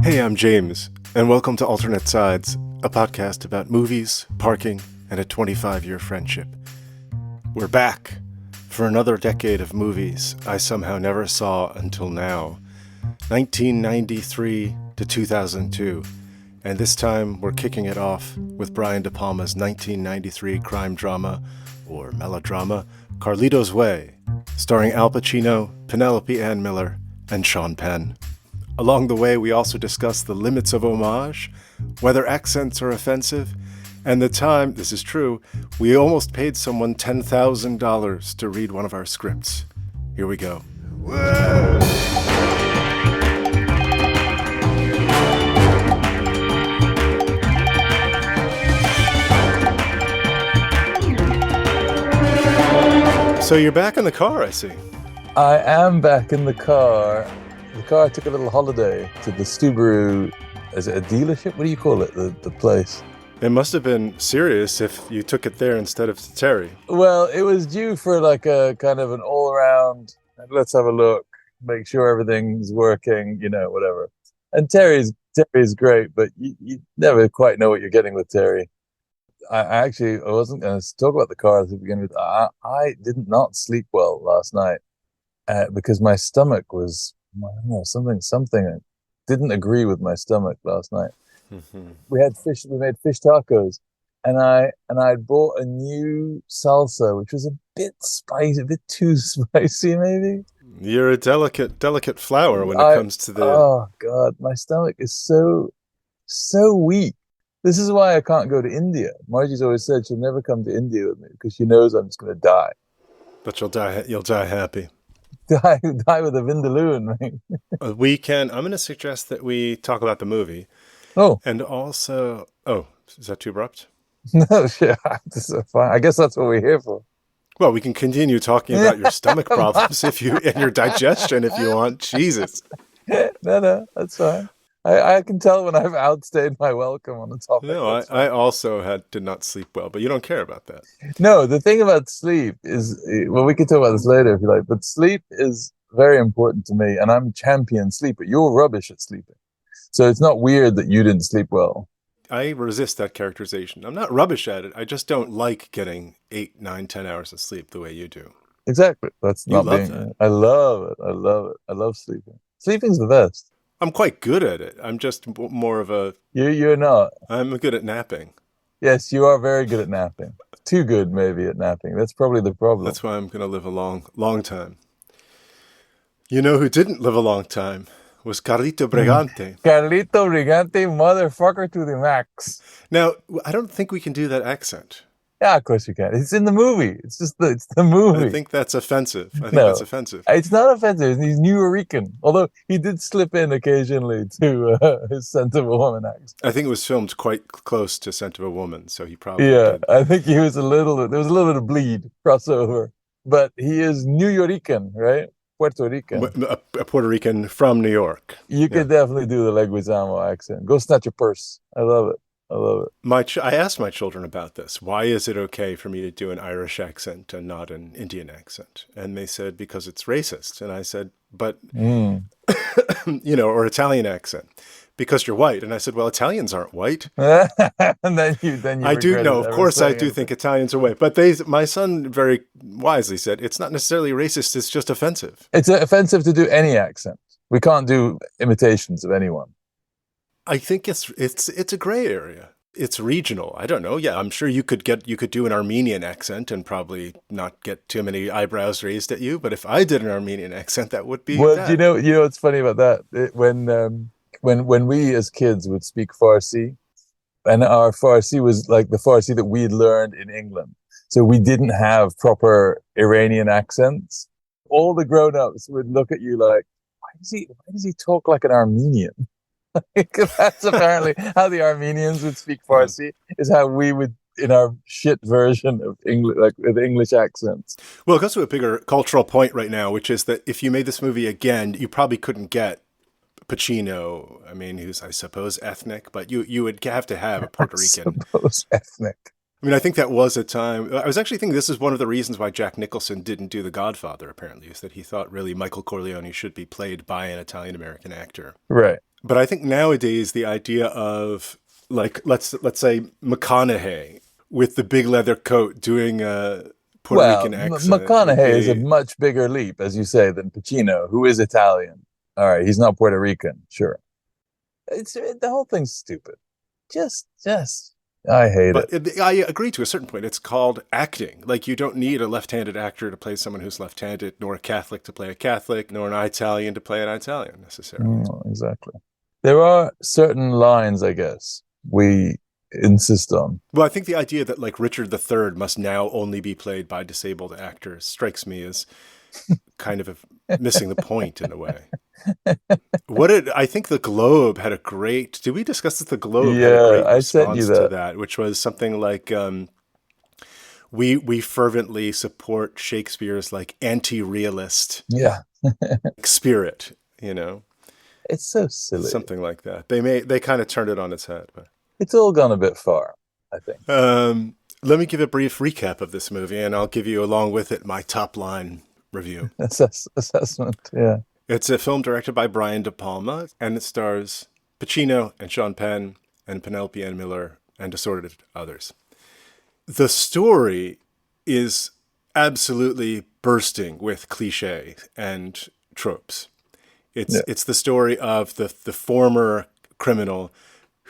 Hey, I'm James, and welcome to Alternate Sides, a podcast about movies, parking, and a 25-year friendship. We're back for another decade of movies I somehow never saw until now, 1993 to 2002, and this time we're kicking it off with Brian De Palma's 1993 crime drama, or melodrama, Carlito's Way, starring Al Pacino, Penelope Ann Miller, and Sean Penn. Along the way, we also discuss the limits of homage, whether accents are offensive, and the time, this is true, we almost paid someone $10,000 to read one of our scripts. Here we go. Whoa! So you're back in the car, I see. I am back in the car. The car took a little holiday to the Subaru. Is it a dealership? What do you call it? The place? It must have been serious if you took it there instead of to Terry. Well, it was due for like a kind of an all-around, let's have a look, make sure everything's working, whatever. And Terry's great, but you never quite know what you're getting with Terry. I wasn't going to talk about the car to begin with. I did not sleep well last night because my stomach was, I don't know, something didn't agree with my stomach last night. Mm-hmm. We made fish tacos, and I'd bought a new salsa, which was a bit spicy, a bit too spicy, maybe. You're a delicate flower when it comes to the... Oh, God, my stomach is so weak. This is why I can't go to India. Margie's always said she'll never come to India with me because she knows I'm just going to die. But you'll die happy. Die with a vindaloo, right? We can. I'm going to suggest that we talk about the movie. Oh. And also... Oh, is that too abrupt? No, shit. This is fine. I guess that's what we're here for. Well, we can continue talking about your stomach problems and your digestion if you want. Jesus. No, that's fine. I can tell when I've outstayed my welcome on the topic. No, I also did not sleep well, but you don't care about that. No, the thing about sleep is, well, we can talk about this later if you like, but sleep is very important to me, and I'm champion sleeper. You're rubbish at sleeping. So it's not weird that you didn't sleep well. I resist that characterization. I'm not rubbish at it. I just don't like getting 8, 9, 10 hours of sleep the way you do. Exactly. That's not being that. I love it. I love sleeping. Sleeping's the best. I'm quite good at it. I'm just more of a... You're not. I'm good at napping. Yes, you are very good at napping. Too good, maybe, at napping. That's probably the problem. That's why I'm going to live a long time. You know who didn't live a long time? Was Carlito Brigante. Carlito Brigante, motherfucker to the max. Now, I don't think we can do that accent. Yeah, of course you can. It's in the movie. It's the movie. I think that's offensive. That's offensive. It's not offensive. He's New Yorican. Although he did slip in occasionally to his Scent of a Woman accent. I think it was filmed quite close to Scent of a Woman, so he probably did. I think there was a little bit of bleed crossover. But he is New Yorican, right? Puerto Rican. A Puerto Rican from New York. You could definitely do the Leguizamo accent. Go snatch your purse. I love it. I asked my children about this. Why is it okay for me to do an Irish accent and not an Indian accent? And they said, because it's racist. And I said, but, or Italian accent, because you're white. And I said, well, Italians aren't white. and then you I do know, of course, I do think Italians are white. But my son very wisely said, it's not necessarily racist. It's just offensive. It's offensive to do any accent. We can't do imitations of anyone. I think it's a gray area. It's regional. I don't know. Yeah, I'm sure you could do an Armenian accent and probably not get too many eyebrows raised at you. But if I did an Armenian accent, that would be well. That. You know what's funny about that? When we as kids would speak Farsi, and our Farsi was like the Farsi that we had learned in England, so we didn't have proper Iranian accents. All the grown-ups would look at you like, why does he talk like an Armenian? That's apparently how the Armenians would speak Farsi, is how we would in our shit version of English, like with English accents. Well, it goes to a bigger cultural point right now, which is that if you made this movie again, you probably couldn't get Pacino. I mean, who's, I suppose, ethnic, but you would have to have a Puerto Rican. I suppose ethnic. I mean, I think that was a time. I was actually thinking this is one of the reasons why Jack Nicholson didn't do The Godfather, apparently, is that he thought really Michael Corleone should be played by an Italian-American actor. Right. But I think nowadays the idea of like let's say McConaughey with the big leather coat doing a Puerto Well, Rican accent would McConaughey is a be. much bigger leap, as you say, than Pacino, who is Italian. All right, he's not Puerto Rican, sure. The whole thing's stupid. Just, I hate it. But I agree to a certain point. It's called acting. Like, you don't need a left-handed actor to play someone who's left-handed, nor a Catholic to play a Catholic, nor an Italian to play an Italian necessarily. Exactly. There are certain lines, I guess, we insist on. Well, I think the idea that like Richard III must now only be played by disabled actors strikes me as kind of missing the point in a way. I think the Globe had a great. Did we discuss this? The Globe had a great I sent you response to that, which was something like, "We fervently support Shakespeare's like anti-realist Yeah, spirit." You know, it's so silly. something like that. They kind of turned it on its head. But It's all gone a bit far, I think. let me give a brief recap of this movie, and I'll give you along with it my top line review. Assessment, yeah. It's a film directed by Brian De Palma, and it stars Pacino and Sean Penn and Penelope Ann Miller and assorted others. The story is absolutely bursting with cliche and tropes. It's the story of the former criminal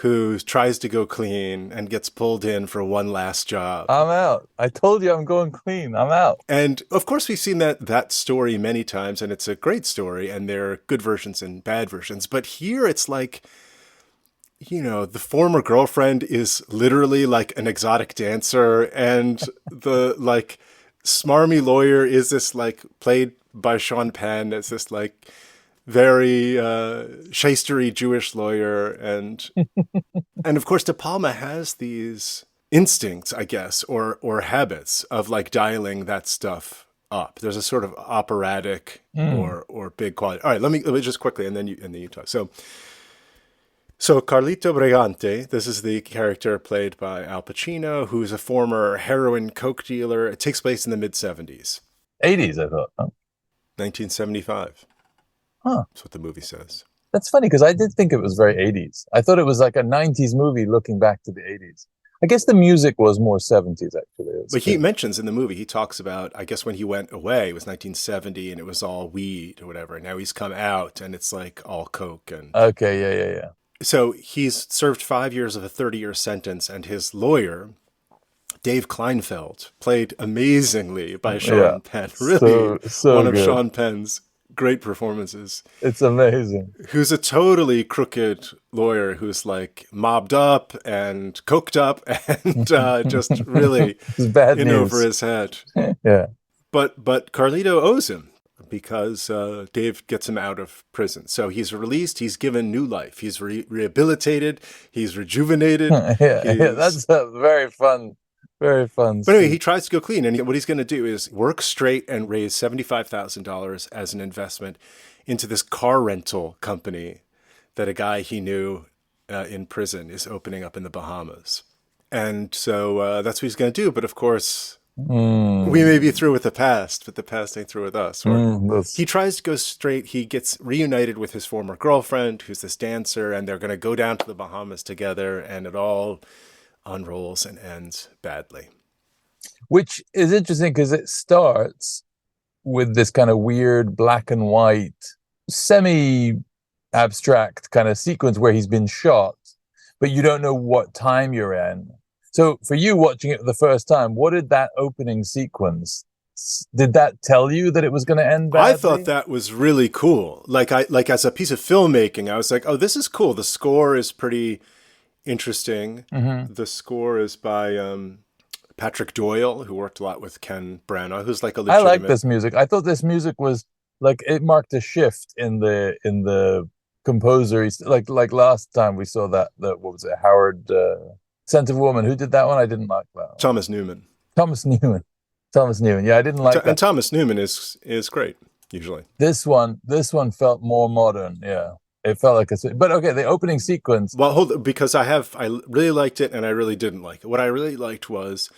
who tries to go clean and gets pulled in for one last job. I'm out. I told you I'm going clean. I'm out. And of course, we've seen that story many times, and it's a great story, and there are good versions and bad versions. But here it's like, you know, the former girlfriend is literally like an exotic dancer, and the like smarmy lawyer is this like played by Sean Penn as this like very shystery Jewish lawyer, and of course De Palma has these instincts, I guess, or habits of like dialing that stuff up. There's a sort of operatic or big quality. All right, let me just quickly, and then you talk. So Carlito Brigante, this is the character played by Al Pacino, who's a former heroin coke dealer. It takes place in the mid-'70s. 80s, I thought. Oh. 1975. Huh. That's what the movie says. That's funny, because I did think it was very 80s. I thought it was like a 90s movie looking back to the 80s. I guess the music was more 70s, actually. But he mentions in the movie, he talks about, I guess when he went away, it was 1970 and it was all weed or whatever. Now he's come out and it's like all coke. And okay, yeah. So he's served 5 years of a 30-year sentence, and his lawyer, Dave Kleinfeld, played amazingly by Sean Penn. Really, so one of good. Sean Penn's great performances. It's amazing. Who's a totally crooked lawyer who's like mobbed up and coked up and just really bad in news. over his head. Yeah. But Carlito owes him because Dave gets him out of prison. So he's released. He's given new life. He's rehabilitated. He's rejuvenated. Yeah, that's a very fun. Very fun. But anyway, he tries to go clean, and what he's going to do is work straight and raise $75,000 as an investment into this car rental company that a guy he knew in prison is opening up in the Bahamas. And so that's what he's going to do. But of course, we may be through with the past, but the past ain't through with us. He tries to go straight. He gets reunited with his former girlfriend, who's this dancer, and they're going to go down to the Bahamas together, and it all unrolls and ends badly. Which is interesting because it starts with this kind of weird black and white, semi-abstract kind of sequence where he's been shot, but you don't know what time you're in. So for you watching it the first time, what did that opening sequence, did that tell you that it was going to end badly? I thought that was really cool. Like as a piece of filmmaking, I was like, oh, this is cool. The score is pretty interesting. Mm-hmm. The score is by Patrick Doyle, who worked a lot with Ken Branagh, who's like a legitimate... I like this music. I thought this music was like, it marked a shift in the composer. Like last time we saw that what was it, Howard Scent of Woman. Who did that one? I didn't like that one. Thomas Newman. Yeah, I didn't like that. And Thomas Newman is great usually. This one felt more modern. Yeah. It felt like but okay, the opening sequence. Well, because I really liked it and I really didn't like it. What I really liked was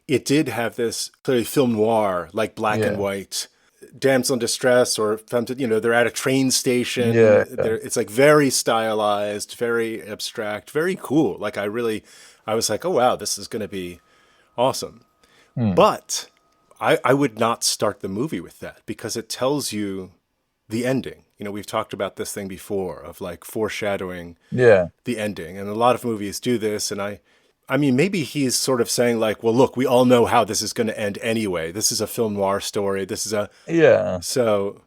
it did have this clearly film noir, like black and white damsel in distress or they're at a train station. Yeah, yeah. It's like very stylized, very abstract, very cool. Like I was like, oh wow, this is going to be awesome. Hmm. But I would not start the movie with that because it tells you the ending. We've talked about this thing before of like foreshadowing Yeah. the ending. And a lot of movies do this. And I mean, maybe he's sort of saying like, well, look, we all know how this is going to end anyway. This is a film noir story. Yeah. So,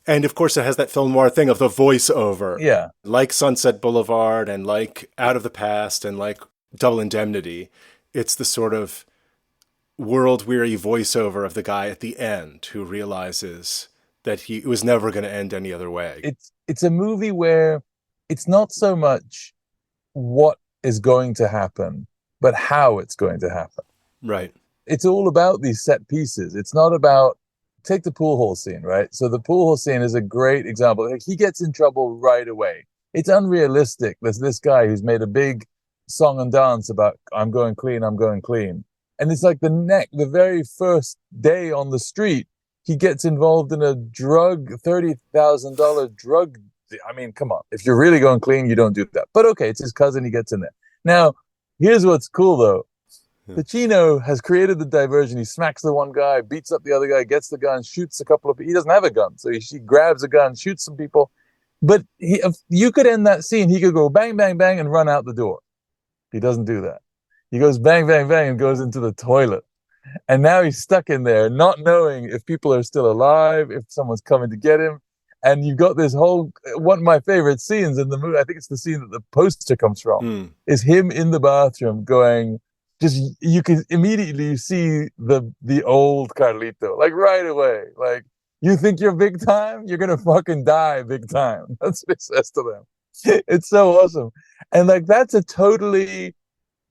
and of course it has that film noir thing of the voiceover, Yeah. like Sunset Boulevard and like Out of the Past and like Double Indemnity. It's the sort of world weary voiceover of the guy at the end who realizes that it was never going to end any other way. It's a movie where it's not so much what is going to happen, but how it's going to happen. Right. It's all about these set pieces. It's not about, take the pool hall scene, right? So the pool hall scene is a great example. Like, he gets in trouble right away. It's unrealistic. There's this guy who's made a big song and dance about I'm going clean, I'm going clean. And it's like the very first day on the street, he gets involved in a $30,000 drug. I mean, come on. If you're really going clean, you don't do that. But okay, it's his cousin. He gets in there. Now, here's what's cool, though. Pacino has created the diversion. He smacks the one guy, beats up the other guy, gets the gun, shoots a couple of people. He doesn't have a gun. So he grabs a gun, shoots some people. But if you could end that scene. He could go bang, bang, bang, and run out the door. He doesn't do that. He goes bang, bang, bang, and goes into the toilet. And now he's stuck in there, not knowing if people are still alive, if someone's coming to get him. And you've got this whole, one of my favorite scenes in the movie, I think it's the scene that the poster comes from, is him in the bathroom going, you can immediately see the old Carlito, like right away. Like, you think you're big time? You're going to fucking die big time. That's what it says to them. It's so awesome. And like, that's a totally,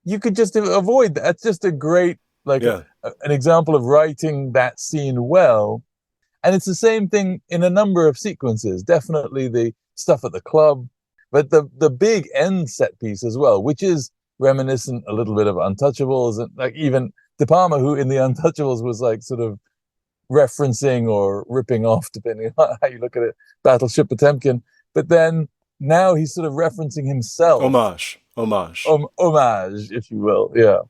you could just avoid that. That's just a great, like an example of writing that scene well. And it's the same thing in a number of sequences. Definitely the stuff at the club, but the big end set piece as well, which is reminiscent a little bit of Untouchables, and like even De Palma, who in the Untouchables was like sort of referencing or ripping off, depending on how you look at it, Battleship Potemkin. But then now he's sort of referencing himself. Homage, if you will. Yeah.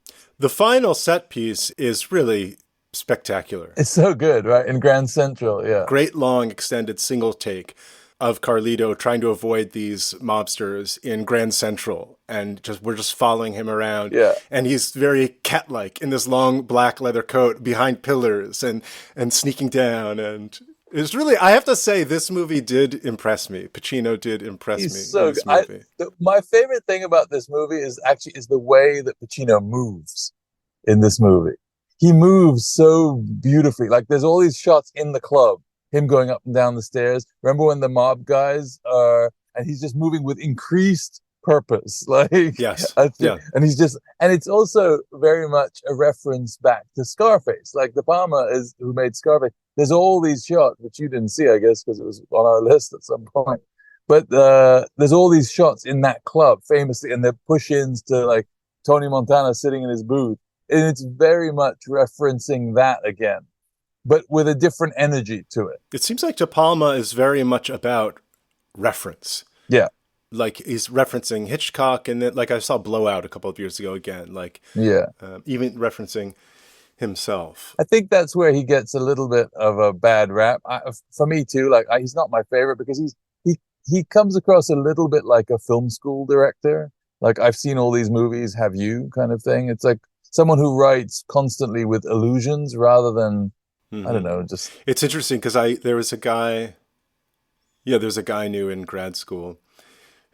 The final set piece is really spectacular. It's so good, right? In Grand Central, yeah. Great long extended single take of Carlito trying to avoid these mobsters in Grand Central, and we're just following him around. Yeah. And he's very cat-like in this long black leather coat behind pillars and sneaking down. And it's really, I have to say, this movie did impress me. Pacino did impress me. So in this movie. My favorite thing about this movie is the way that Pacino moves in this movie. He moves so beautifully. Like, there's all these shots in the club, him going up and down the stairs. Remember when the mob guys are, and he's just moving with increased purpose. Like, yes. And it's also very much a reference back to Scarface. Like, De Palma who made Scarface. There's all these shots, which you didn't see, I guess, because it was on our list at some point. But there's all these shots in that club, famously, and they're push-ins to like Tony Montana sitting in his booth. And it's very much referencing that again, but with a different energy to it. It seems like De Palma is very much about reference. Yeah. Like, he's referencing Hitchcock, and then, like, I saw Blowout a couple of years ago again. Like, even referencing himself. I think that's where he gets a little bit of a bad rap. For me too. Like, he's not my favorite because he comes across a little bit like a film school director. Like, I've seen all these movies, have you, kind of thing. It's like someone who writes constantly with illusions rather than, I don't know, just... It's interesting because there's a guy I knew in grad school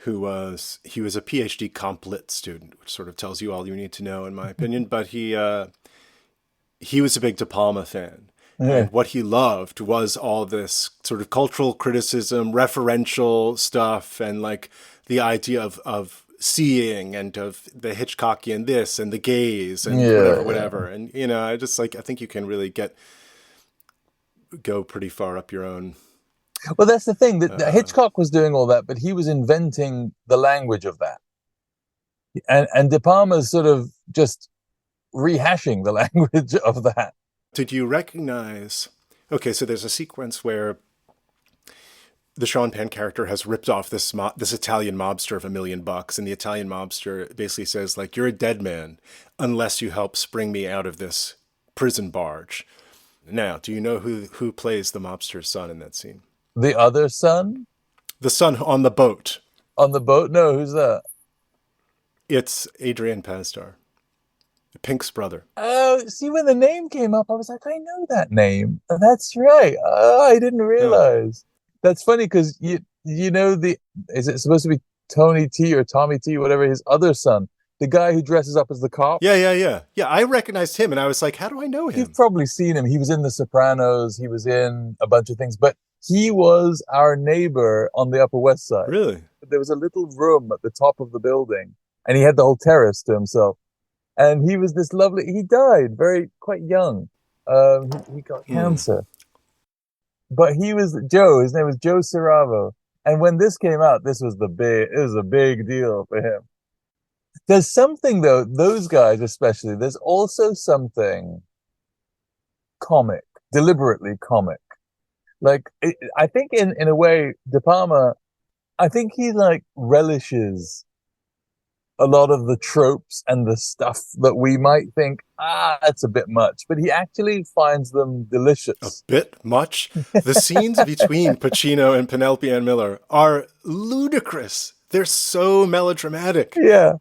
he was a PhD comp lit student, which sort of tells you all you need to know, in my opinion. But he was a big De Palma fan. Yeah. And what he loved was all this sort of cultural criticism, referential stuff, and like the idea of seeing and of the Hitchcockian this and the gaze and whatever. And, I think you can really go pretty far up your own. Well, that's the thing, that Hitchcock was doing all that, but he was inventing the language of that. And De Palma's sort of just rehashing the language of that. Did you recognize, Okay, so there's a sequence where the Sean Penn character has ripped off this Italian mobster of $1 million, and the Italian mobster basically says, like, you're a dead man unless you help spring me out of this prison barge. Now, do you know who plays the mobster's son in that scene? The other son The son on the boat. on the boat? No, who's that? It's Adrian Pasdar, Pink's brother. Oh, see, when the name came up, I was like, I know that name. That's right. Oh, I didn't Yeah. realize. That's funny because you know is it supposed to be Tony T or Tommy T, whatever, his other son, the guy who dresses up as the cop? Yeah. I recognized him, and I was like, how do I know him? You've probably seen him. He was in The Sopranos. He was in a bunch of things, but he was our neighbor on the Upper West Side. Really? There was a little room at the top of the building, and he had the whole terrace to himself. And he was this lovely. He died quite young. He got cancer. But he was Joe. His name was Joe Ceravo. And when this came out, it was a big deal for him. There's something though, those guys especially, there's also something comic, deliberately comic. Like, I think in a way, De Palma, I think he like relishes a lot of the tropes and the stuff that we might think, that's a bit much, but he actually finds them delicious. A bit much? The scenes between Pacino and Penelope Ann Miller are ludicrous. They're so melodramatic. Yeah.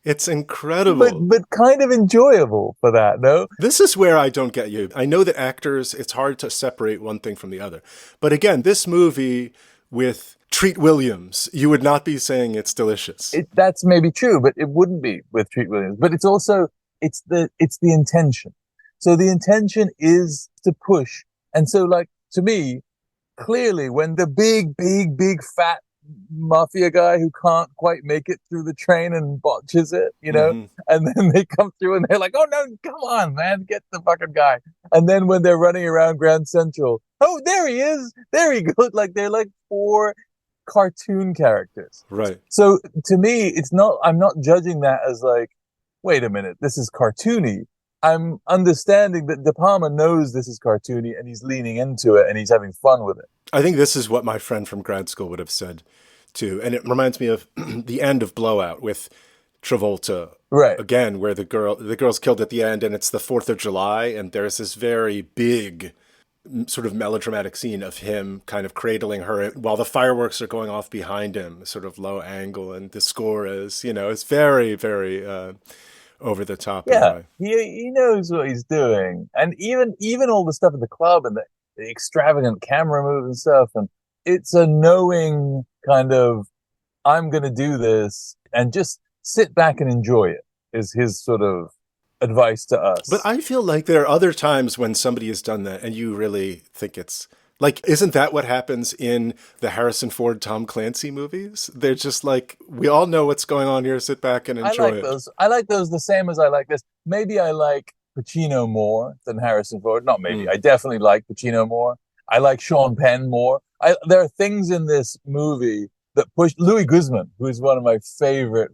It's incredible. But kind of enjoyable for that, no? This is where I don't get you. I know that actors, it's hard to separate one thing from the other. But again, this movie with Treat Williams, you would not be saying it's delicious. That's maybe true, but it wouldn't be with Treat Williams. But it's also, it's the intention. So the intention is to push. And so, like, to me, clearly when the big fat mafia guy who can't quite make it through the train and botches it, you know, and then they come through and they're like, oh no, come on, man, get the fucking guy. And then when they're running around Grand Central, oh, there he is, there he goes. Like, they're like 4 cartoon characters. Right. So to me, I'm not judging that as like, wait a minute, this is cartoony. I'm understanding that De Palma knows this is cartoony and he's leaning into it and he's having fun with it. I think this is what my friend from grad school would have said too. And it reminds me of the end of Blowout with Travolta. Right. Again, where the girl's killed at the end and it's the 4th of July and there's this very big sort of melodramatic scene of him kind of cradling her while the fireworks are going off behind him, sort of low angle, and the score is, it's very, very over the top. Yeah, he knows what he's doing, and even all the stuff at the club and the extravagant camera moves and stuff, and it's a knowing kind of, I'm going to do this and just sit back and enjoy it, is his sort of advice to us. But I feel like there are other times when somebody has done that and you really think it's like, isn't that what happens in the Harrison Ford, Tom Clancy movies? They're just like, we all know what's going on here. Sit back and enjoy it. I like those the same as I like this. Maybe I like Pacino more than Harrison Ford. Not maybe. I definitely like Pacino more. I like Sean Penn more. There are things in this movie that push Louis Guzman, who is one of my favorite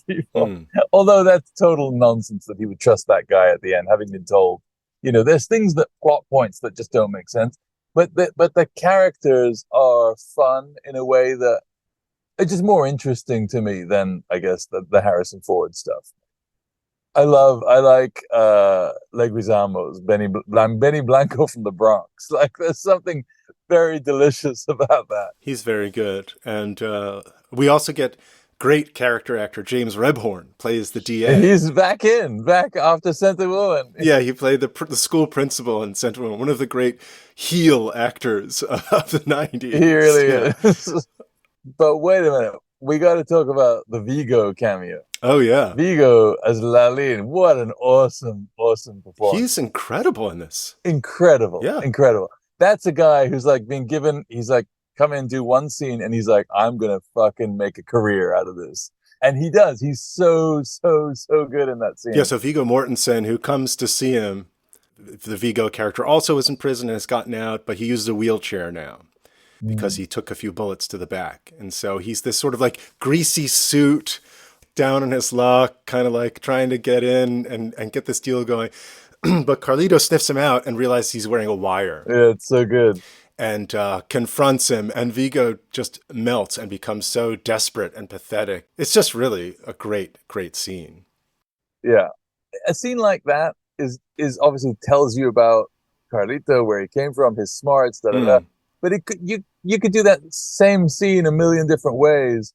people. Although that's total nonsense that he would trust that guy at the end, having been told, there's things that plot points that just don't make sense. But the characters are fun in a way that it's just more interesting to me than, I guess, the Harrison Ford stuff. I like Leguizamo's Benny Blanco from the Bronx. Like, there's something very delicious about that. He's very good. And we also get great character actor James Rebhorn plays the DA. He's back after Santa Woman. Yeah, he played the school principal in Santa Woman, one of the great heel actors of the 90s. He really is. But wait a minute. We got to talk about the Vigo cameo. Oh, yeah. Vigo as Lalin. What an awesome performance. He's incredible in this. Incredible. Yeah. Incredible. That's a guy who's like he's like, come in, do one scene, and he's like, I'm going to fucking make a career out of this. And he does. He's so good in that scene. Yeah, so Viggo Mortensen, who comes to see him, the Vigo character, also is in prison and has gotten out, but he uses a wheelchair now because he took a few bullets to the back. And so he's this sort of like greasy suit, down on his luck, kind of like trying to get in and get this deal going. but Carlito sniffs him out and realizes he's wearing a wire. Yeah, it's so good. And confronts him, and Vigo just melts and becomes so desperate and pathetic. It's just really a great, great scene. Yeah, a scene like that is obviously tells you about Carlito, where he came from, his smarts, da da da. But you could do that same scene a million different ways.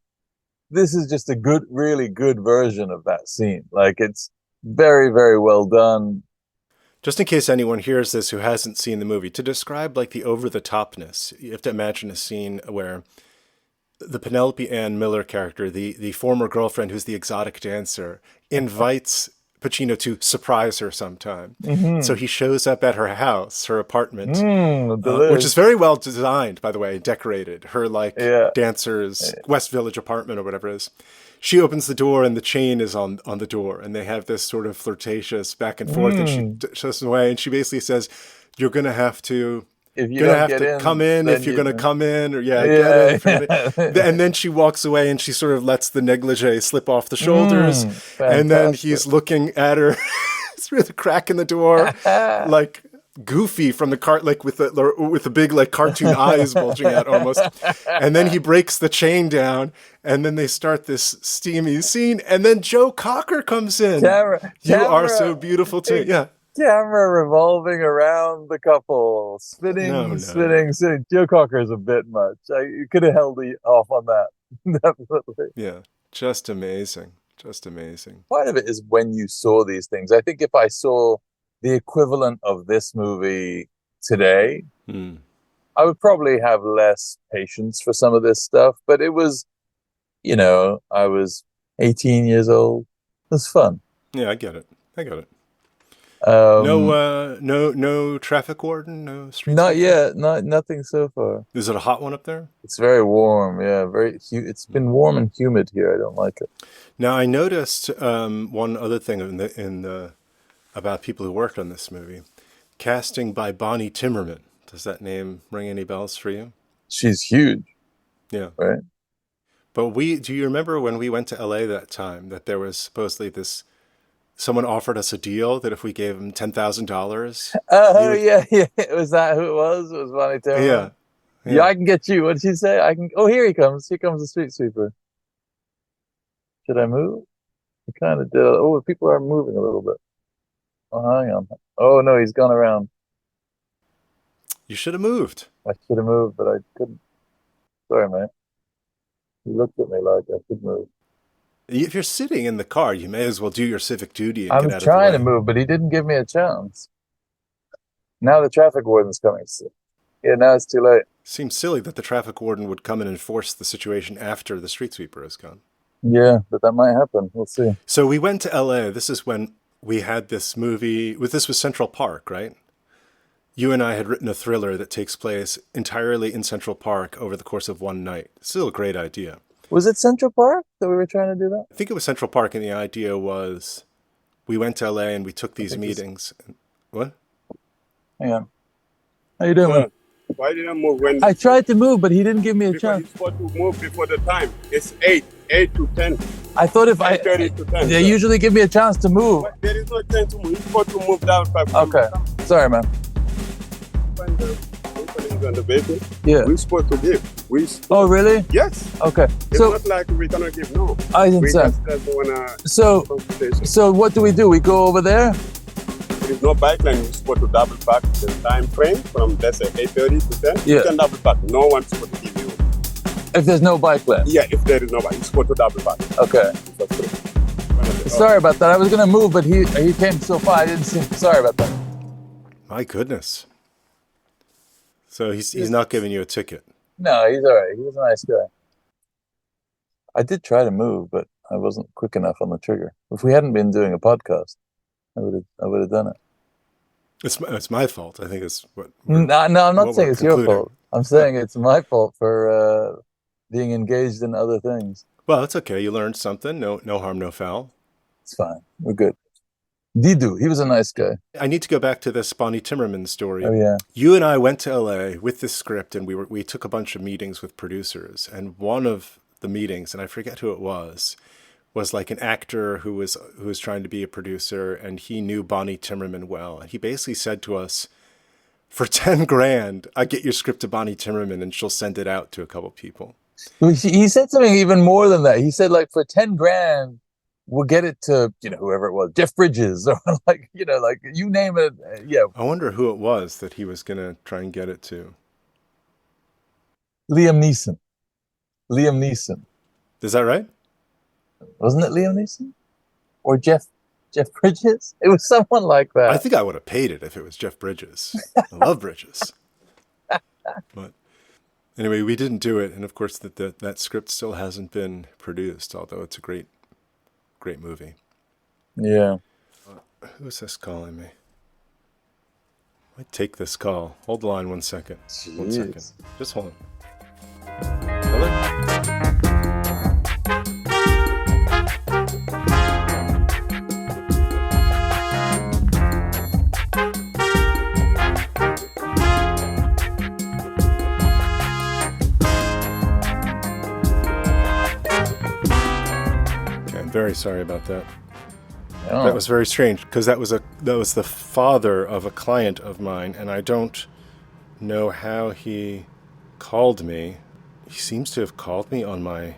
This is just a good, really good version of that scene. Like, it's very, very well done. Just in case anyone hears this who hasn't seen the movie, to describe like the over-the-topness, you have to imagine a scene where the Penelope Ann Miller character, the former girlfriend who's the exotic dancer, invites Pacino to surprise her sometime. So he shows up at her house, her apartment, which is very well designed, by the way, decorated. Her dancer's West Village apartment or whatever it is. She opens the door and the chain is on the door, and they have this sort of flirtatious back and forth, and she shows away, and she basically says, "You're going to have to come in if you're going to come in," or get in. And then she walks away and she sort of lets the negligee slip off the shoulders, and then he's looking at her through the crack in the door, like Goofy from the cart, like with the big like cartoon eyes bulging out almost. And then he breaks the chain down, and then they start this steamy scene, and then Joe Cocker comes in. You are so beautiful too. Yeah. Camera revolving around the couple, spinning. Joe Cocker is a bit much. You could have held off on that. Definitely. Yeah, just amazing. Just amazing. Part of it is when you saw these things. I think if I saw the equivalent of this movie today, I would probably have less patience for some of this stuff. But it was, I was 18 years old. It was fun. Yeah, I get it. No traffic warden, no street. Not yet. Nothing so far. Is it a hot one up there? It's very warm. Yeah, it's been warm and humid here. I don't like it. Now I noticed one other thing in the about people who worked on this movie. Casting by Bonnie Timmerman. Does that name ring any bells for you? She's huge. Yeah. Right. But do you remember when we went to LA that time that there was supposedly someone offered us a deal that if we gave him $10,000. Oh, yeah. Was that who it was? It was Bonnie Timmerman. Yeah, I can get you. What did she say? Oh, here he comes. Here comes the street sweeper. Should I move? He kind of did. Oh, people are moving a little bit. Oh, hang on. Oh, no, he's gone around. You should have moved. I should have moved, but I couldn't. Sorry, man. He looked at me like I should move. If you're sitting in the car, you may as well do your civic duty and I'm get out of the way. trying to move, but he didn't give me a chance. Now the traffic warden's coming. Yeah, now it's too late. Seems silly that the traffic warden would come and enforce the situation after the street sweeper is gone. Yeah, but that might happen. We'll see. So we went to LA. This is when we had this movie. This was Central Park, right? You and I had written a thriller that takes place entirely in Central Park over the course of one night. Still a great idea. Was it Central Park that we were trying to do that? I think it was Central Park, and the idea was we went to LA and we took these meetings. What? Hang on. How you doing? Why didn't I move when... I tried to move, but he didn't give me a chance. He's supposed to move before the time. It's 8 to 10. I thought if 30 to 10. They usually give me a chance to move. But there is no chance to move. He's supposed to move down 5. Okay. Sorry, man. When the opening on the basement, Yeah. we're supposed to give. Oh, really? Yes. Okay. It's So not like we cannot give, no. I We understand. just want to... So what do? We go over there? There's no bike lane. We're supposed to double back the time frame from, let's say, 8:30 to 10. Yeah. You can double back. No one's supposed to give you. If there's no bike lane. Yeah, if there is no bike, you're supposed to double back. Okay. Sorry about that. I was gonna move, but he came so far. I didn't see. Sorry about that. My goodness. So he's not giving you a ticket. No, he's all right. He was a nice guy. I did try to move, but I wasn't quick enough on the trigger. If we hadn't been doing a podcast, I would have done it. It's my fault. I think it's what. No, I'm not saying it's concluding. your fault. I'm saying it's my fault for being engaged in other things. Well, it's okay. You learned something. No harm, no foul. It's fine. We're good. Didu, he was a nice guy. I need to go back to this Bonnie Timmerman story. Oh yeah. You and I went to LA with this script, and we took a bunch of meetings with producers. And one of the meetings, and I forget who it was was like an actor who was trying to be a producer, and he knew Bonnie Timmerman well. And he basically said to us, for 10 grand, I get your script to Bonnie Timmerman and she'll send it out to a couple people. He said something even more than that. He said, like, for 10 grand, we'll get it to, whoever it was, Jeff Bridges, or like, like you name it. Yeah. I wonder who it was that he was going to try and get it to. Liam Neeson. Is that right? Wasn't it Liam Neeson? Or Jeff Bridges? It was someone like that. I think I would have paid it if it was Jeff Bridges. I love Bridges. But anyway, we didn't do it. And of course, that script still hasn't been produced, although it's a great movie. Yeah. Who's this calling me? I take this call. Hold the line 1 second. Jeez. 1 second. Just hold on. Hello? Very sorry about that. Oh. That was very strange because that was the father of a client of mine, and I don't know how he called me. He seems to have called me on my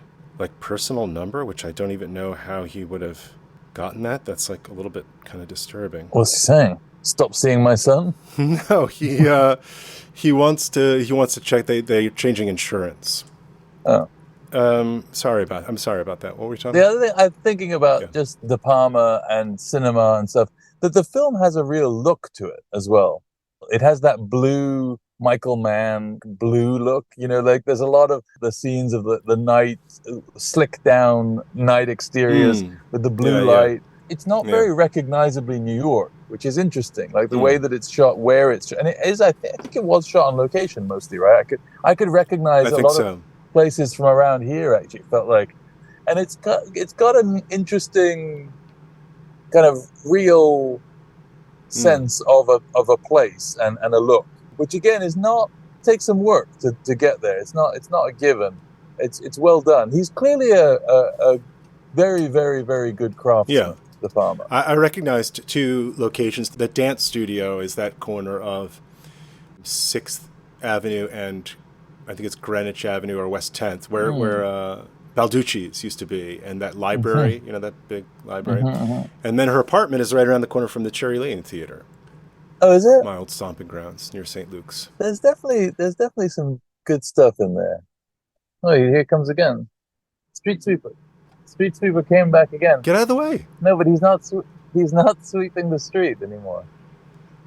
personal number, which I don't even know how he would have gotten that. That's a little bit kind of disturbing. What's he saying? Stop seeing my son? No, he wants to check. They're changing insurance. Oh. I'm sorry about that. What were we talking The about? other thing I'm thinking about, just De Palma and cinema and stuff, that the film has a real look to it as well. It has that blue Michael Mann blue look, there's a lot of the scenes of the night, slick down night exteriors with the blue light. It's not very recognizably New York, which is interesting. Like the way that it's shot, where it's shot. And it is, I think it was shot on location mostly, right? I could recognize a lot of places from around here, actually, it felt like. And it's got an interesting kind of real sense of a place and a look, which again takes some work to get there. It's not a given. It's well done. He's clearly a very, very, very good craftsman, De Palma. I recognized 2 locations. The dance studio is that corner of 6th Avenue and I think it's Greenwich Avenue or West 10th, where Balducci's used to be, and that library, that big library. And then her apartment is right around the corner from the Cherry Lane Theater. Oh, is it? My old stomping grounds near St. Luke's. There's definitely some good stuff in there. Oh, here it comes again. Street sweeper. Street sweeper came back again. Get out of the way. No, but he's not sweeping the street anymore.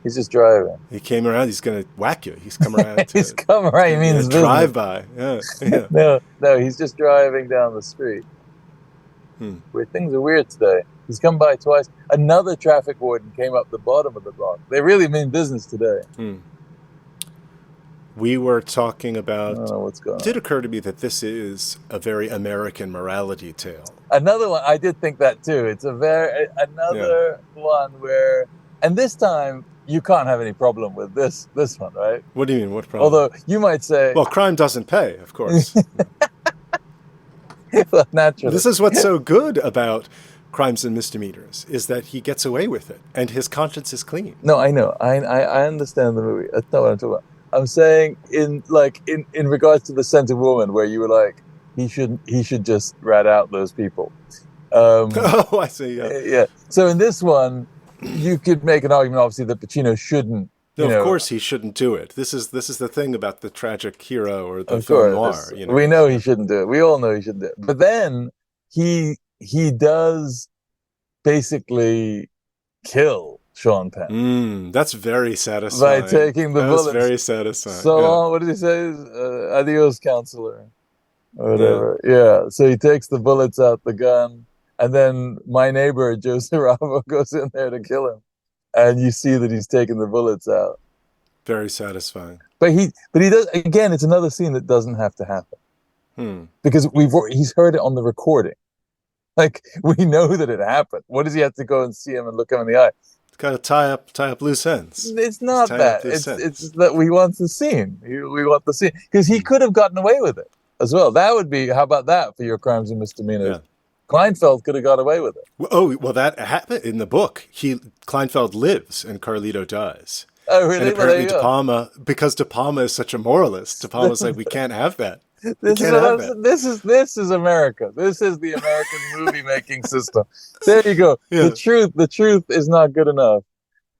He's just driving. He came around. He's going to whack you. He's come around. He's come around. He means drive by. Yeah. No, he's just driving down the street. Where things are weird today. He's come by twice. Another traffic warden came up the bottom of the block. They really mean business today. We were talking about. I don't know what's going on. It did occur to me that this is a very American morality tale. Another one. I did think that too. It's another one where, and this time. You can't have any problem with this one, right? What do you mean? What problem? Although you might say... Well, crime doesn't pay, of course. Well, naturally. This is what's so good about crimes and misdemeanors, is that he gets away with it, and his conscience is clean. No, I know. I understand the movie. That's not what I'm talking about. I'm saying in regards to The Scent of Woman, where you were like, he should just rat out those people. Oh, I see, Yeah. So in this one... You could make an argument, obviously, that Pacino shouldn't. No, of course he shouldn't do it. This is the thing about the tragic hero or the film noir. We know he shouldn't do it. We all know he shouldn't do it. But then he does basically kill Sean Penn. That's very satisfying. By taking the bullets. That's very satisfying. So long. What did he say? Adios, counselor, or whatever. Yeah. So he takes the bullets out the gun. And then my neighbor, Joe Saravo, goes in there to kill him. And you see that he's taking the bullets out. Very satisfying. But he does, again, it's another scene that doesn't have to happen. Because he's heard it on the recording. Like, we know that it happened. What does he have to go and see him and look him in the eye? It's got to tie up loose ends. It's not that. It's that we want the scene. We want the scene. Because he could have gotten away with it as well. That would be, how about that for your crimes and misdemeanors? Kleinfeld could have got away with it. Well, that happened in the book. Kleinfeld lives and Carlito dies. Oh, really? And apparently Well, De Palma, because De Palma is such a moralist, De Palma's like, we can't have that. This is America. This is the American movie making system. There you go. Yeah. The truth is not good enough.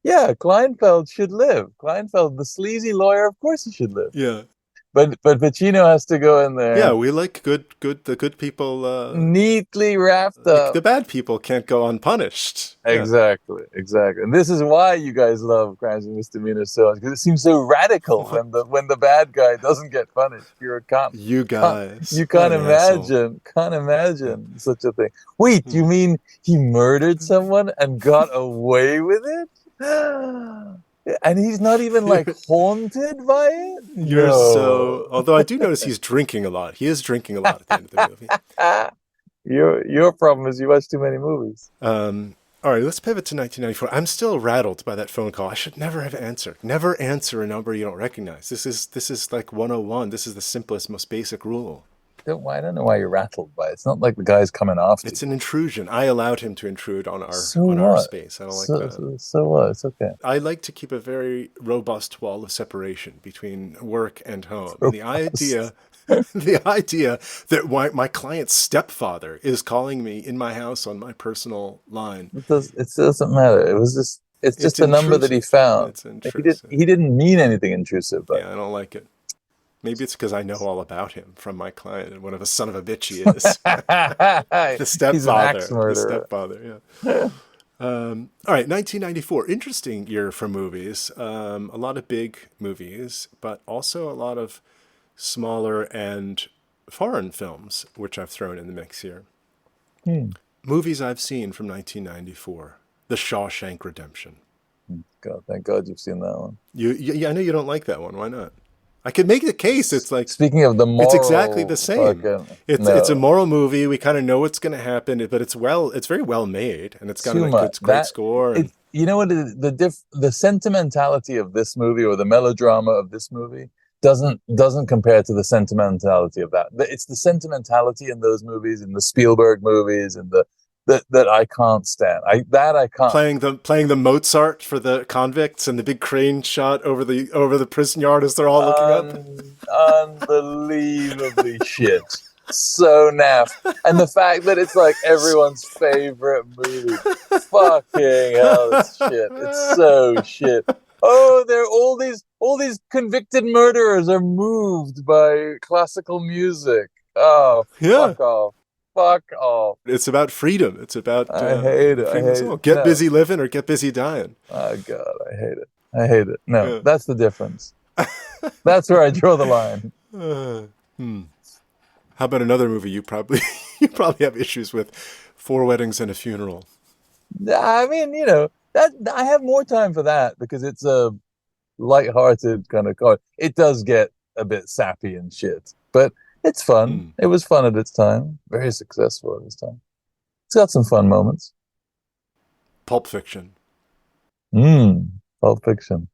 Yeah, Kleinfeld should live. Kleinfeld, the sleazy lawyer, of course he should live. Yeah. But Pacino has to go in there. Yeah, we like the good people. Neatly wrapped up. The bad people can't go unpunished. Exactly. And this is why you guys love Crimes and Misdemeanors so much, because it seems so radical when the bad guy doesn't get punished. You guys. You can't imagine such a thing. Wait, you mean he murdered someone and got away with it? And he's not even like haunted by it? You're so... Although I do notice he's drinking a lot. He is drinking a lot at the end of the movie. Your problem is you watch too many movies. All right, let's pivot to 1994. I'm still rattled by that phone call. I should never have answered. Never answer a number you don't recognize. This is like 101. This is the simplest, most basic rule. I don't know why you're rattled by it. It's not like the guy's coming after you. It's an intrusion. I allowed him to intrude on our space. I don't like that. So what? It's okay. I like to keep a very robust wall of separation between work and home. The idea that my client's stepfather is calling me in my house on my personal line. It doesn't matter. It's just a number that he found. It's intrusive. He didn't mean anything intrusive. But. Yeah, I don't like it. Maybe it's because I know all about him from my client and what of a son of a bitch he is. The stepfather. He's an axe murderer. The stepfather, yeah. All right, 1994. Interesting year for movies. A lot of big movies, but also a lot of smaller and foreign films, which I've thrown in the mix here. Movies I've seen from 1994. The Shawshank Redemption. God, thank God you've seen that one. I know you don't like that one. Why not? I could make the case. It's like, speaking of the moral, it's exactly the same. It's a moral movie. We kind of know what's going to happen, but it's very well made, and it's got a great score. You know what? The sentimentality of this movie, or the melodrama of this movie, doesn't compare to the sentimentality of that. It's the sentimentality in those movies, in the Spielberg movies, and that I can't stand. I can't. Playing the Mozart for the convicts and the big crane shot over the prison yard as they're all looking up. Unbelievably shit. So naff. And the fact that it's like everyone's favorite movie. Fucking hell, it's shit. It's so shit. Oh, all these convicted murderers are moved by classical music. Oh, fuck off. Fuck off. It's about freedom. It's about I hate it. Get busy living or get busy dying. Oh God, I hate it. No, that's the difference. That's where I draw the line. How about another movie you probably have issues with? 4 Weddings and a Funeral. I mean, that I have more time for that because it's a light-hearted kind of car. It does get a bit sappy and shit, but it's fun. It was fun at its time. Very successful at its time. It's got some fun moments. Pulp Fiction. Pulp Fiction.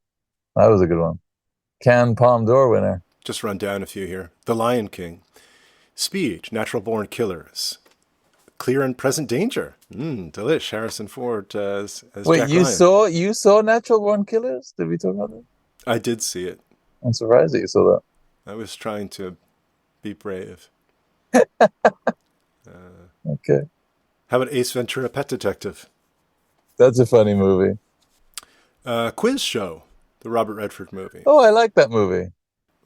That was a good one. Cannes Palme d'Or winner. Just run down a few here. The Lion King. Speed. Natural Born Killers. Clear and Present Danger. Delish. Harrison Ford as Wait, Jack Ryan. You saw Natural Born Killers? Did we talk about that? I did see it. I'm surprised that you saw that. I was trying to be brave. Okay. How about Ace Ventura: Pet Detective? That's a funny movie. Quiz Show, the Robert Redford movie. Oh, I like that movie.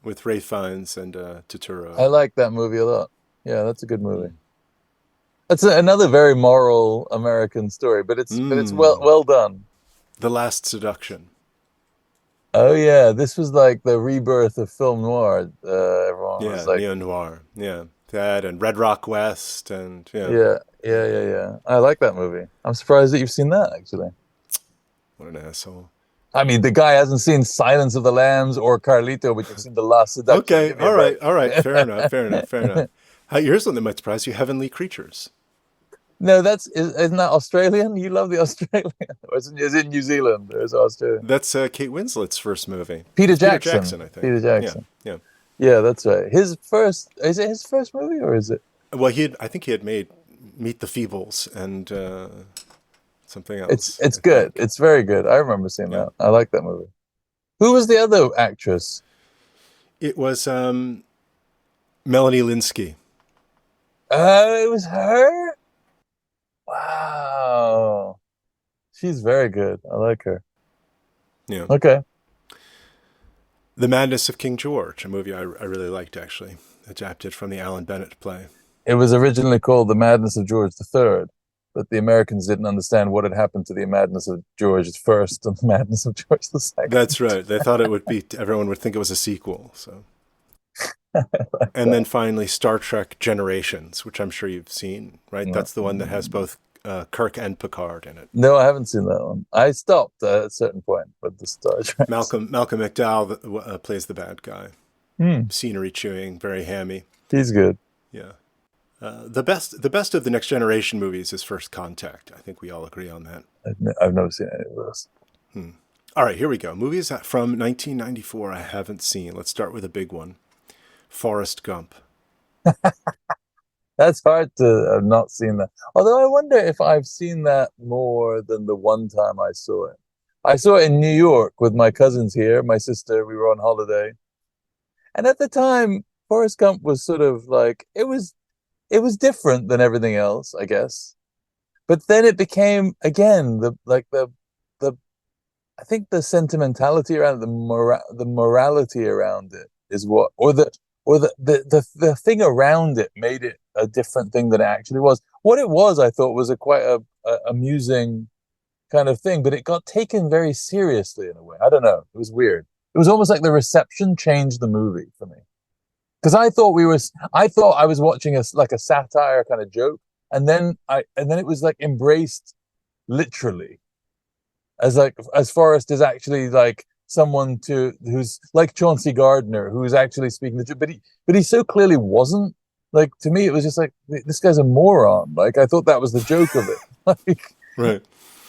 With Ralph Fiennes and Turturro. I like that movie a lot. Yeah, that's a good movie. That's another very moral American story, but it's well done. The Last Seduction. Oh yeah, this was like the rebirth of film noir. Everyone was like neo noir. Yeah, that and Red Rock West and yeah. I like that movie. I'm surprised that you've seen that actually. What an asshole. I mean, the guy hasn't seen Silence of the Lambs or Carlito, but you've seen The Last Seduction. Okay, all right. Fair enough. Here's one that might surprise you: Heavenly Creatures. No, isn't that Australian? You love the Australian. Or is it New Zealand? Or is it Australian? That's Kate Winslet's first movie. Peter Jackson, I think. Peter Jackson. Yeah, that's right. Is it his first movie or is it? Well, I think he had made Meet the Feebles and something else. It's good. It's very good. I remember seeing that. I like that movie. Who was the other actress? It was Melanie Linsky. It was her? Wow. She's very good. I like her. Yeah. Okay. The Madness of King George, a movie I really liked, actually, adapted from the Alan Bennett play. It was originally called The Madness of George III, but the Americans didn't understand what had happened to the Madness of George I and the Madness of George II. That's right. They thought it would be, everyone would think it was a sequel. So, and then finally, Star Trek Generations, which I'm sure you've seen, right? No. That's the one that has both Kirk and Picard in it. No, I haven't seen that one. I stopped at a certain point with the Star Trek. Malcolm McDowell plays the bad guy. Scenery chewing, very hammy. He's good. Yeah. The best of the Next Generation movies is First Contact. I think we all agree on that. I've never seen any of those. All right, here we go. Movies from 1994 I haven't seen. Let's start with a big one. Forrest Gump. That's hard to have not seen that. Although I wonder if I've seen that more than the one time I saw it. I saw it in New York with my cousins here, my sister. We were on holiday. And at the time, Forrest Gump was sort of like, it was different than everything else, I guess. But then it became, again, I think the sentimentality around it, the morality around it is what, or the thing around it made it a different thing than it actually was. What it was, I thought, was quite a amusing kind of thing, but it got taken very seriously in a way. I don't know. It was weird. It was almost like the reception changed the movie for me. Because I thought I was watching a satire kind of joke, and then it was like embraced literally as Forrest is actually like someone who's like Chauncey Gardner, who's actually speaking the truth, but he so clearly wasn't. Like, to me, it was just like, this guy's a moron. Like, I thought that was the joke of it. Like, right.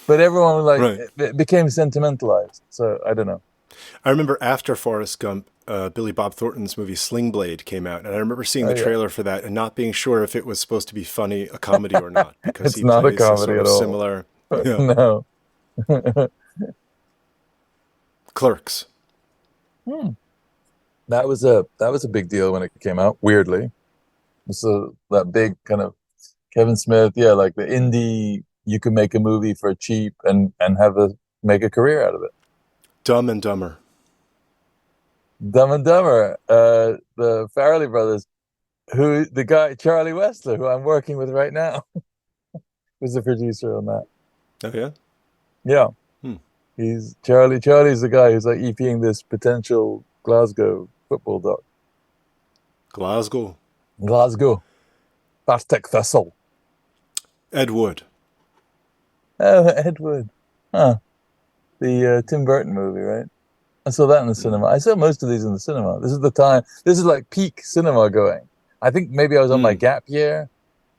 But everyone it became sentimentalized. So I don't know. I remember after Forrest Gump, Billy Bob Thornton's movie Sling Blade came out, and I remember seeing the trailer for that and not being sure if it was supposed to be funny, a comedy or not, because it's not a comedy at all. Similar, no. Clerks. That was a big deal when it came out. Weirdly, so that big kind of Kevin Smith, like the indie, you can make a movie for cheap and make a career out of it. Dumb and Dumber. Dumb and Dumber, the Farrelly brothers, who the guy Charlie Wessler, who I'm working with right now, was the producer on that. Oh yeah, yeah. He's Charlie's the guy who's like EPing this potential Glasgow football doc. Glasgow. Partick Thistle. Ed Wood. Oh, Ed Wood. Huh. The Tim Burton movie, right? I saw that in the cinema. I saw most of these in the cinema. This is the time. This is like peak cinema going. I think maybe I was on my gap year.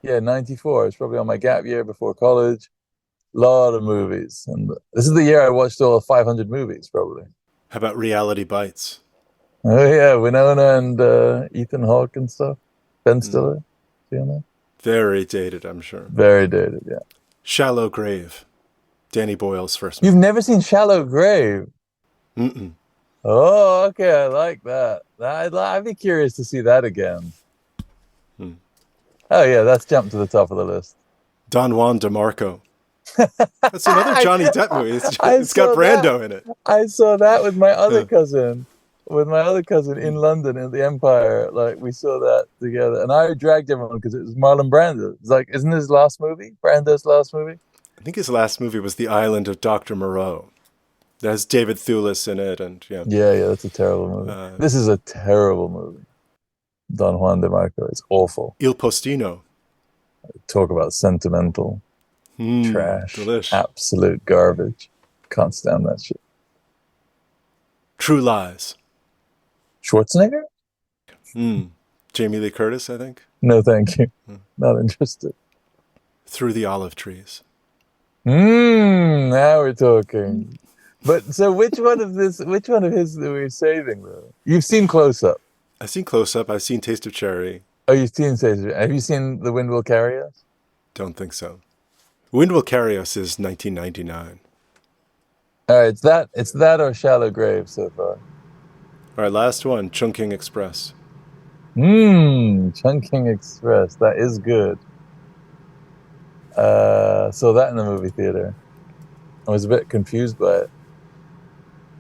Yeah, 94. I was probably on my gap year before college. Lot of movies. And this is the year I watched all 500 movies, probably. How about Reality Bites? Oh, yeah. Winona and Ethan Hawke and stuff. Ben Stiller. See on that? Very dated, I'm sure. Very dated, yeah. Shallow Grave. Danny Boyle's first movie. You've never seen Shallow Grave? Mm-mm. Oh, okay. I like that. I'd be curious to see that again. Oh, yeah. That's jumped to the top of the list. Don Juan DeMarco. That's another Johnny Depp movie. It's got Brando in it. I saw that with my other cousin. In London in the Empire. Like, we saw that together. And I dragged everyone because it was Marlon Brando. It's like, isn't his last movie? Brando's last movie? I think his last movie was The Island of Dr. Moreau. That has David Thewlis in it. And yeah, that's a terrible movie. This is a terrible movie. Don Juan DeMarco. It's awful. Il Postino. Talk about sentimental. Trash. Delish. Absolute garbage. Can't stand that shit. True Lies. Schwarzenegger? Jamie Lee Curtis, I think. No, thank you. Not interested. Through the Olive Trees. Now we're talking. But so which one of his are we saving though? You've seen Close Up. I've seen Close Up. I've seen Taste of Cherry. Oh, you've seen Taste of Cherry. Have you seen The Wind Will Carry Us? Don't think so. Wind Will Carry Us is 1999. All right, it's that or Shallow Grave so far. All right, last one, Chungking Express. Chungking Express. That is good. Saw that in the movie theater. I was a bit confused by it,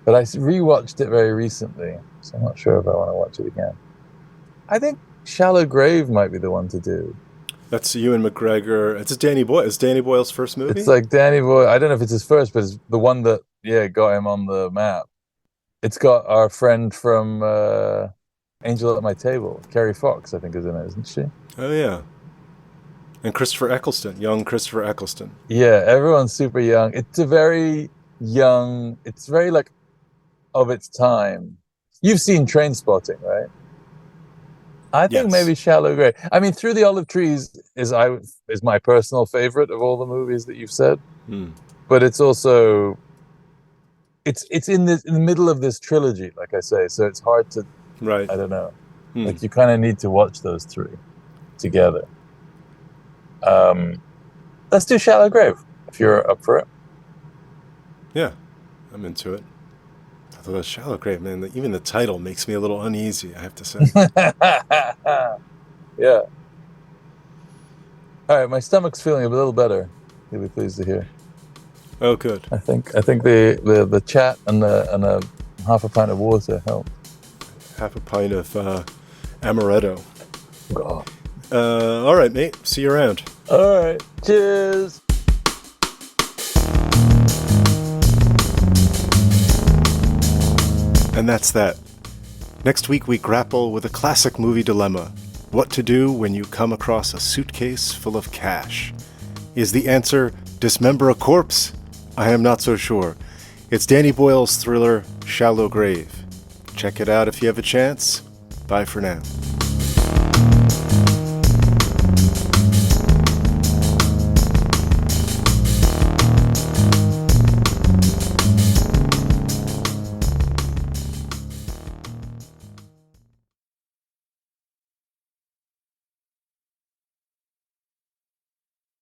but I rewatched it very recently, so I'm not sure if I want to watch it again. I think Shallow Grave might be the one to do. That's Ewan McGregor. It's Danny Boyle. It's Danny Boyle's first movie? It's like Danny Boyle. I don't know if it's his first, but it's the one that got him on the map. It's got our friend from Angel at My Table, Carrie Fox, I think, is in it, isn't she? Oh, yeah. And Christopher Eccleston, young Christopher Eccleston. Yeah, everyone's super young. It's very like of its time. You've seen Trainspotting, right? I think maybe Shallow Grave. I mean, Through the Olive Trees is my personal favorite of all the movies that you've said. But it's also it's in the middle of this trilogy, like I say, so it's hard to I don't know. Like you kind of need to watch those three together. Let's do Shallow Grave if you're up for it. Yeah, I'm into it. Although Shallow Grave, man, even the title makes me a little uneasy, I have to say. Yeah. All right, my stomach's feeling a little better. You'll be pleased to hear. Oh, good. I think the chat and a half a pint of water helped. Half a pint of amaretto. God. All right, mate. See you around. All right. Cheers. And that's that. Next week, we grapple with a classic movie dilemma. What to do when you come across a suitcase full of cash. Is the answer dismember a corpse? I am not so sure. It's Danny Boyle's thriller, Shallow Grave. Check it out if you have a chance. Bye for now.